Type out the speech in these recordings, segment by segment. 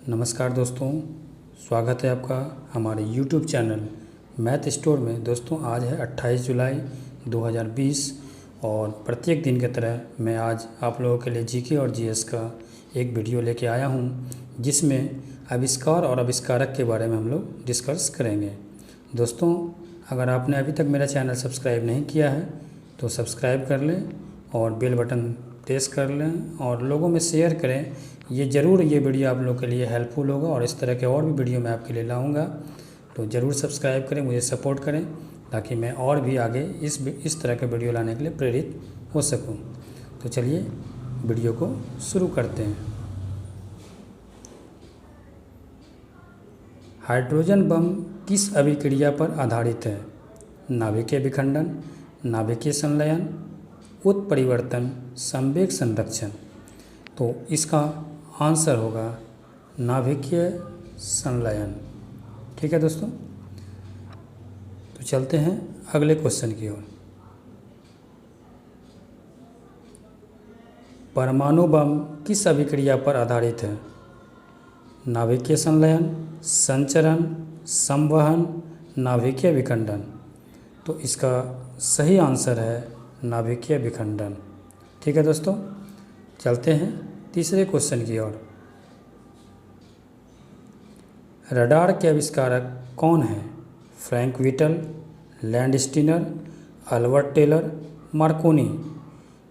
नमस्कार दोस्तों, स्वागत है आपका हमारे YouTube चैनल मैथ स्टोर में। दोस्तों आज है 28 जुलाई 2020 और प्रत्येक दिन की तरह मैं आज आप लोगों के लिए जीके और जीएस का एक वीडियो लेके आया हूं, जिसमें आविष्कार और आविष्कारक के बारे में हम लोग डिस्कस करेंगे। दोस्तों अगर आपने अभी तक मेरा चैनल सब्सक्राइब नहीं किया है तो सब्सक्राइब कर लें और बेल बटन प्रेस कर लें और लोगों में शेयर करें। ये वीडियो आप लोग के लिए हेल्पफुल होगा और इस तरह के और भी वीडियो मैं आपके लिए लाऊंगा, तो ज़रूर सब्सक्राइब करें, मुझे सपोर्ट करें ताकि मैं और भी आगे इस तरह के वीडियो लाने के लिए प्रेरित हो सकूं। तो चलिए वीडियो को शुरू करते हैं। हाइड्रोजन बम किस अभिक्रिया पर आधारित है? नाभिकीय विखंडन, नाभिकीय संलयन, उत्परिवर्तन, संवेग संरक्षण। तो इसका आंसर होगा नाभिकीय संलयन। ठीक है दोस्तों, तो चलते हैं अगले क्वेश्चन की ओर। परमाणु बम किस अभिक्रिया पर आधारित है? नाभिकीय संलयन, संचरण, संवहन, नाभिकीय विखंडन। तो इसका सही आंसर है नाभिकीय विखंडन। ठीक है दोस्तों, चलते हैं तीसरे क्वेश्चन की ओर। रडार के आविष्कारक कौन हैं? Frank Whittle, Landsteiner, Albert Taylor, Marconi.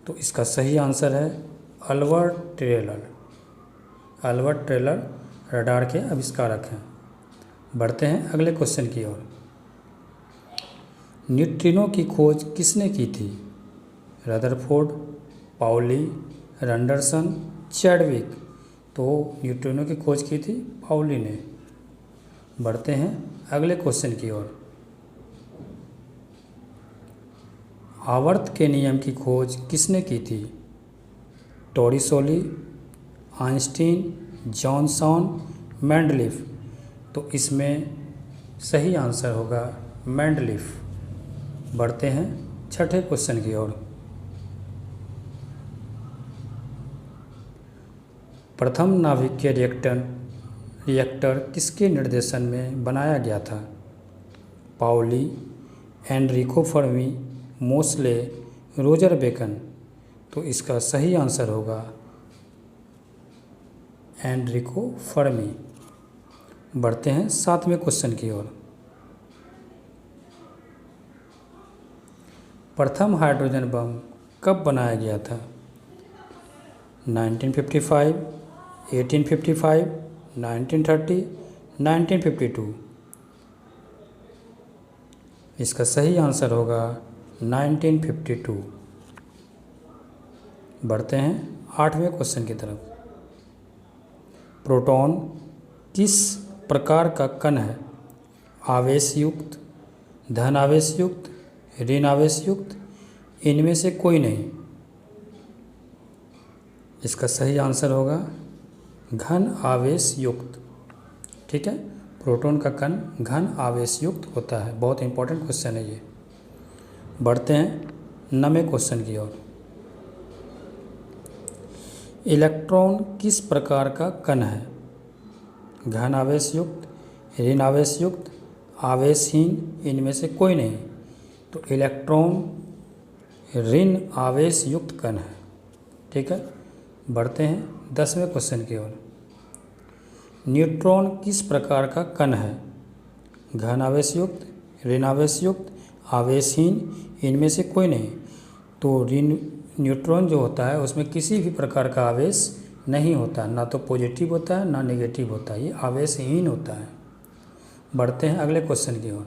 तो इसका सही आंसर है Albert Taylor. Albert Taylor radar के आविष्कारक हैं। बढ़ते हैं अगले क्वेश्चन की ओर। न्यूट्रिनो की खोज किसने की थी? रदरफोर्ड, पाउली, रैंडरसन, चैडविक। तो न्यूट्रिनो की खोज की थी पाउली ने। बढ़ते हैं अगले क्वेश्चन की ओर। आवर्त के नियम की खोज किसने की थी? टोरिसोली, आइंस्टीन, जॉनसन, मेंडलीफ। तो इसमें सही आंसर होगा मेंडलीफ। बढ़ते हैं छठे क्वेश्चन की ओर। प्रथम नाभिकीय रिएक्टर किसके निर्देशन में बनाया गया था? Pauli, Enrico Fermi, Mosle, Roger bacon. तो इसका सही आंसर होगा एनरिको फर्मी। बढ़ते हैं सातवें क्वेश्चन की ओर। प्रथम हाइड्रोजन बम कब बनाया गया था? 1955, 1855, 1930, 1952। इसका सही आंसर होगा 1952। बढ़ते हैं आठवें क्वेश्चन की तरफ। प्रोटॉन किस प्रकार का कण है? आवेश युक्त, धन आवेश युक्त, ऋण आवेश युक्त, इनमें से कोई नहीं। इसका सही आंसर होगा घन आवेश युक्त। ठीक है, प्रोटॉन का कण घन आवेश युक्त होता है। बहुत इंपॉर्टेंट क्वेश्चन है ये। बढ़ते हैं नवें क्वेश्चन की ओर। इलेक्ट्रॉन किस प्रकार का कण है? घन आवेश युक्त, ऋण आवेश युक्त, आवेशहीन, इनमें से कोई नहीं। तो इलेक्ट्रॉन ऋण आवेश युक्त कण है। ठीक है, बढ़ते हैं 10वें क्वेश्चन की ओर। न्यूट्रॉन किस प्रकार का कण है? घन आवेश युक्त, ऋण आवेश युक्त, आवेशहीन, इनमें से कोई नहीं। तो न्यूट्रॉन जो होता है उसमें किसी भी प्रकार का आवेश नहीं होता, ना तो पॉजिटिव होता है ना नेगेटिव होता है, ये आवेशहीन होता है। बढ़ते हैं अगले क्वेश्चन की ओर।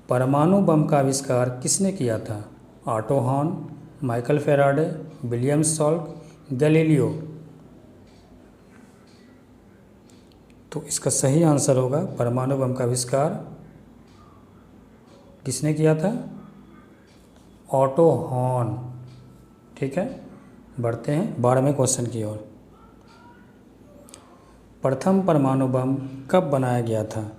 परमाणु बम का आविष्कार किसने किया था? Auto horn, Michael Faraday, William Salk, Galileo. तो इसका सही आंसर होगा परमाणु बम का आविष्कार किसने किया था? Auto horn. ठीक है, बढ़ते हैं 12वें क्वेश्चन की ओर। प्रथम परमाणु बम कब बनाया गया था?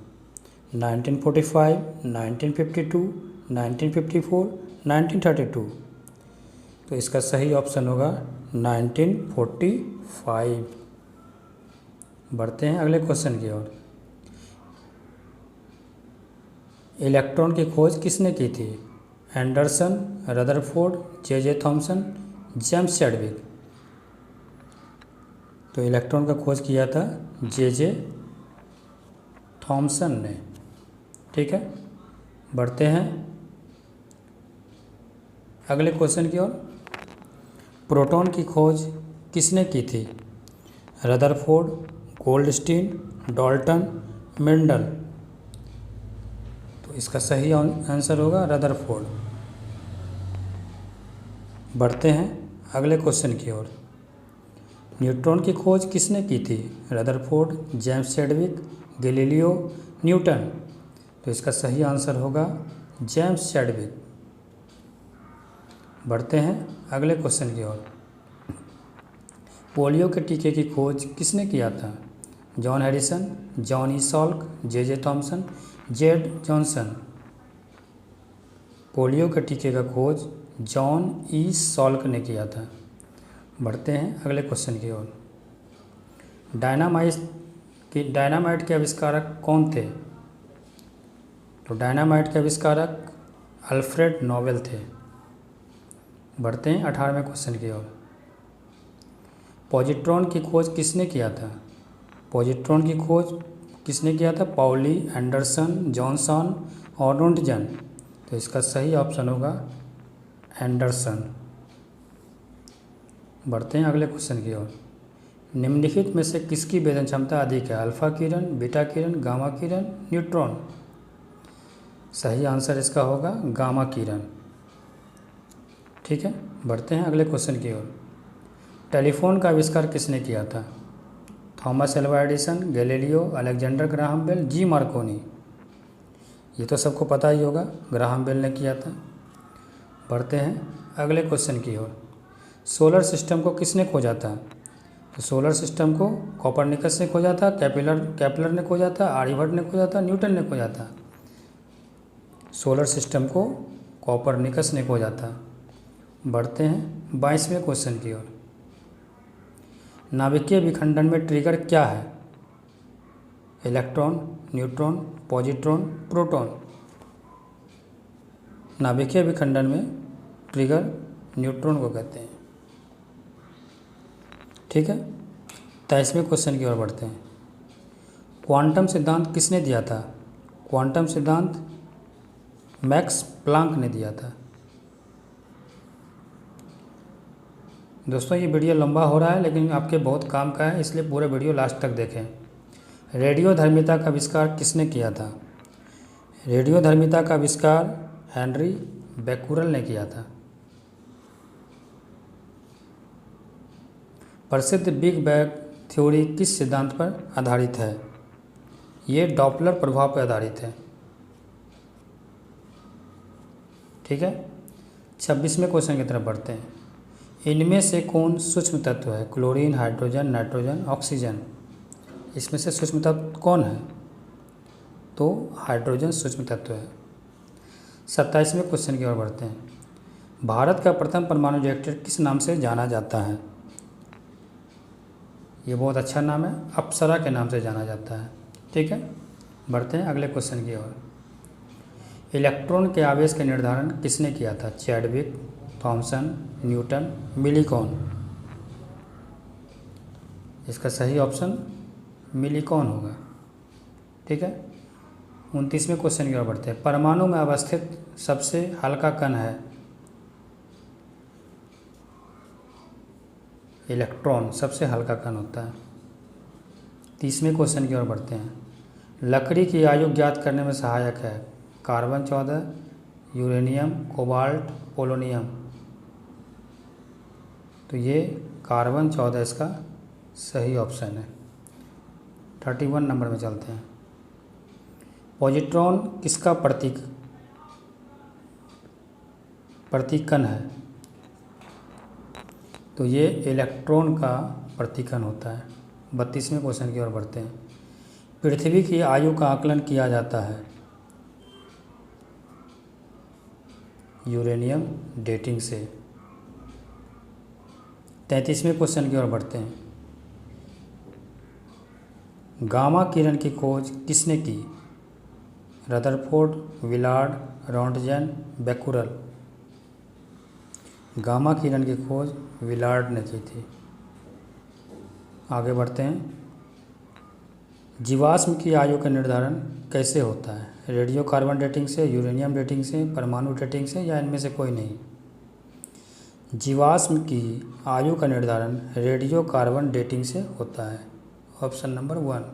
1945, 1952, 1954, 1932। तो इसका सही ऑप्शन होगा 1945। बढ़ते हैं अगले क्वेश्चन की ओर। इलेक्ट्रॉन की खोज किसने की थी? Anderson, Rutherford, J Thomson, James Chadwick. तो इलेक्ट्रॉन का खोज किया था जे थॉमसन ने। ठीक है, बढ़ते हैं अगले क्वेश्चन की ओर। प्रोटॉन की खोज किसने की थी? Rutherford, Goldstein, Dalton, Mendel. तो इसका सही आंसर होगा रदरफोर्ड। बढ़ते हैं अगले क्वेश्चन की ओर। न्यूट्रॉन की खोज किसने की थी? Rutherford, James Chadwick, Galileo, Newton. तो इसका सही आंसर होगा जेम्स चैडविक। बढ़ते हैं अगले क्वेश्चन की ओर। पोलियो के टीके की खोज किसने किया था? John Harrison, John E Salk, J Thomson, Z Johnson. Polio के टीके का खोज जॉन ई सॉल्क ने किया था। बढ़ते हैं अगले क्वेश्चन की ओर। डायनामाइट के आविष्कारक कौन थे? तो डायनामाइट के आविष्कारक अल्फ्रेड नोबेल थे। बढ़ते हैं 18वें क्वेश्चन की ओर। पॉजिट्रॉन की खोज किसने किया था? पॉजिट्रॉन की खोज किसने किया था? पाउली, एंडरसन, जॉनसन और रोंटजन। तो इसका सही ऑप्शन होगा एंडरसन। बढ़ते हैं अगले क्वेश्चन की ओर। निम्नलिखित में से किसकी वेदन क्षमता अधिक है? अल्फा किरण, बीटा किरण, गामा किरण, न्यूट्रॉन। सही आंसर इसका होगा गामा किरण। ठीक है, बढ़ते हैं अगले क्वेश्चन की ओर। टेलीफोन का आविष्कार किसने किया था? Thomas Alva Edison, Galileo, Alexander Graham Bell, G Marconi. ये तो सबको पता ही होगा, ग्राहम बेल ने किया था। बढ़ते हैं अगले क्वेश्चन की ओर। सोलर सिस्टम को किसने खोजा था? तो सोलर सिस्टम को कोपरनिकस ने खोजा था, केपलर ने खोजा था, आर्यभट्ट ने खोजा था, न्यूटन ने खोजा था। सोलर सिस्टम को कोपरनिकस ने खोजा था। बढ़ते हैं 22वें क्वेश्चन की ओर। नाभिकीय विखंडन में ट्रिगर क्या है? Electron, neutron, positron, proton. नाभिकीय विखंडन में ट्रिगर न्यूट्रॉन को कहते हैं। ठीक है, 23वें क्वेश्चन की ओर बढ़ते हैं। क्वांटम सिद्धांत किसने दिया था? क्वांटम सिद्धांत मैक्स प्लांक ने दिया था। दोस्तों ये वीडियो लंबा हो रहा है लेकिन आपके बहुत काम का है, इसलिए पूरे वीडियो लास्ट तक देखें। रेडियोधर्मिता का आविष्कार किसने किया था? रेडियोधर्मिता का आविष्कार हेनरी बेक्यूरेल ने किया था। प्रसिद्ध बिग बैंग थ्योरी किस सिद्धांत पर आधारित है? ये डॉपलर प्रभाव पर आधारित है। ठीक है, 26वें क्वेश्चन की तरफ बढ़ते हैं। इनमें से कौन सूक्ष्म तत्व है? Chlorine, hydrogen, nitrogen, oxygen. इसमें से सूक्ष्म तत्व कौन है? तो हाइड्रोजन सूक्ष्म तत्व है। 27वें क्वेश्चन की ओर बढ़ते हैं। भारत का प्रथम परमाणु रिएक्टर किस नाम से जाना जाता है? ये बहुत अच्छा नाम है, अप्सरा के नाम से जाना जाता है। ठीक है, बढ़ते हैं अगले क्वेश्चन की ओर। इलेक्ट्रॉन के आवेश का निर्धारण किसने किया था? Chadwick, Thomson, Newton, Millikan. इसका सही ऑप्शन मिलीकॉन होगा। ठीक है, 29वें क्वेश्चन की ओर बढ़ते हैं। परमाणु में अवस्थित सबसे हल्का कण है? इलेक्ट्रॉन सबसे हल्का कण होता है। 30वें क्वेश्चन की ओर बढ़ते हैं। लकड़ी की आयु ज्ञात करने में सहायक है? Carbon 14, uranium, cobalt, polonium. तो ये कार्बन 14 इसका सही ऑप्शन है। 31 नंबर में चलते हैं। पॉजिट्रॉन किसका प्रतीकन है? तो ये इलेक्ट्रॉन का प्रतीकन होता है। 32वें क्वेश्चन की ओर बढ़ते हैं। पृथ्वी की आयु का आकलन किया जाता है? यूरेनियम डेटिंग से। 33वें क्वेश्चन की ओर बढ़ते हैं। गामा किरण की खोज किसने की? Rutherford, Villard, Röntgen, Becquerel. Gamma किरण की खोज विलार्ड ने की थी। आगे बढ़ते हैं। जीवाश्म की आयु का निर्धारण कैसे होता है? रेडियो कार्बन डेटिंग से, यूरेनियम डेटिंग से, परमाणु डेटिंग से, या इनमें से कोई नहीं? जीवाश्म की आयु का निर्धारण रेडियो कार्बन डेटिंग से होता है। Option number 1।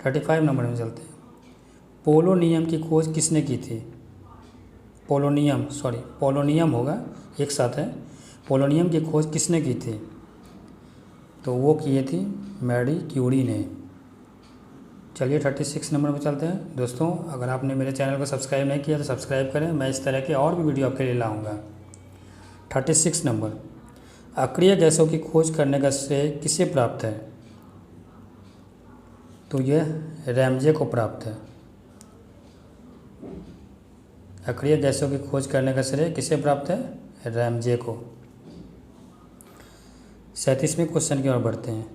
35 नंबर में चलते हैं। पोलोनियम की खोज किसने की थी? पोलोनियम होगा, एक साथ है। पोलोनियम की खोज किसने की थी? तो वो किए थी मैरी क्यूरी ने। चलिए 36 नंबर पर चलते हैं। दोस्तों, अगर आपने मेरे चैनल को सब्सक्राइब नहीं किया तो सब्सक्राइब करें, मैं इस तरह के और भी वीडियो आपके लिए लाऊंगा। 36 नंबर, अक्रिय गैसों की खोज करने का श्रेय किसे प्राप्त है? तो यह रैमजे को प्राप्त है। अक्रिय गैसों की खोज करने का श्रेय किसे प्राप्त है? रैमजे को। 37वें क्वेश्चन की ओर बढ़ते हैं।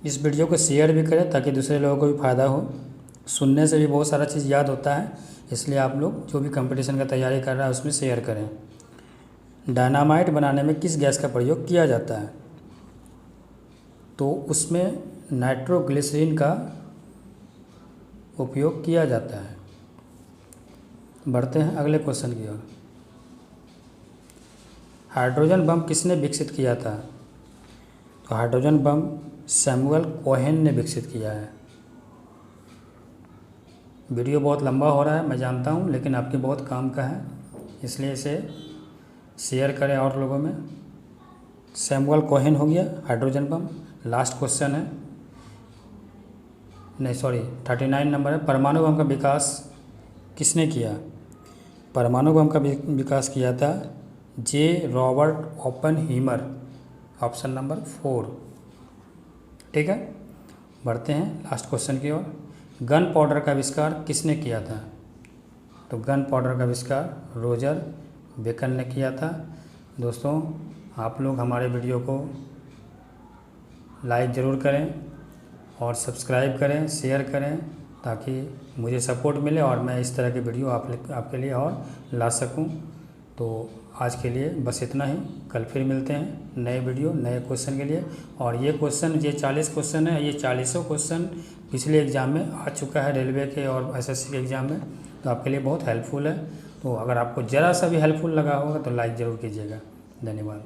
इस वीडियो को शेयर भी करें ताकि दूसरे लोगों को भी फ़ायदा हो। सुनने से भी बहुत सारा चीज़ याद होता है, इसलिए आप लोग जो भी कंपटीशन का तैयारी कर रहा है उसमें शेयर करें। डायनामाइट बनाने में किस गैस का प्रयोग किया जाता है? तो उसमें नाइट्रोग्लिसरीन का उपयोग किया जाता है। बढ़ते हैं अगले क्वेश्चन की ओर। हाइड्रोजन बम किसने विकसित किया था? तो हाइड्रोजन बम सैमुअल कोहेन ने विकसित किया है। वीडियो बहुत लंबा हो रहा है, मैं जानता हूँ, लेकिन आपके बहुत काम का है, इसलिए इसे शेयर करें और लोगों में। सैमुअल कोहेन हो गया हाइड्रोजन बम। लास्ट क्वेश्चन है, 39 नंबर है। परमाणु बम का विकास किसने किया? परमाणु बम का विकास किया था J Robert Oppenheimer. Option number 4। ठीक है, बढ़ते हैं लास्ट क्वेश्चन की ओर। गन पाउडर का आविष्कार किसने किया था? तो गन पाउडर का आविष्कार रोजर बेकन ने किया था। दोस्तों, आप लोग हमारे वीडियो को लाइक ज़रूर करें और सब्सक्राइब करें, शेयर करें, ताकि मुझे सपोर्ट मिले और मैं इस तरह के वीडियो आपके लिए और ला सकूं। तो आज के लिए बस इतना ही। कल फिर मिलते हैं नए वीडियो नए क्वेश्चन के लिए। और ये 40 क्वेश्चन है, ये 40 क्वेश्चन पिछले एग्ज़ाम में आ चुका है, रेलवे के और एसएससी के एग्ज़ाम में, तो आपके लिए बहुत हेल्पफुल है। तो अगर आपको ज़रा सा भी हेल्पफुल लगा होगा तो लाइक ज़रूर कीजिएगा। धन्यवाद।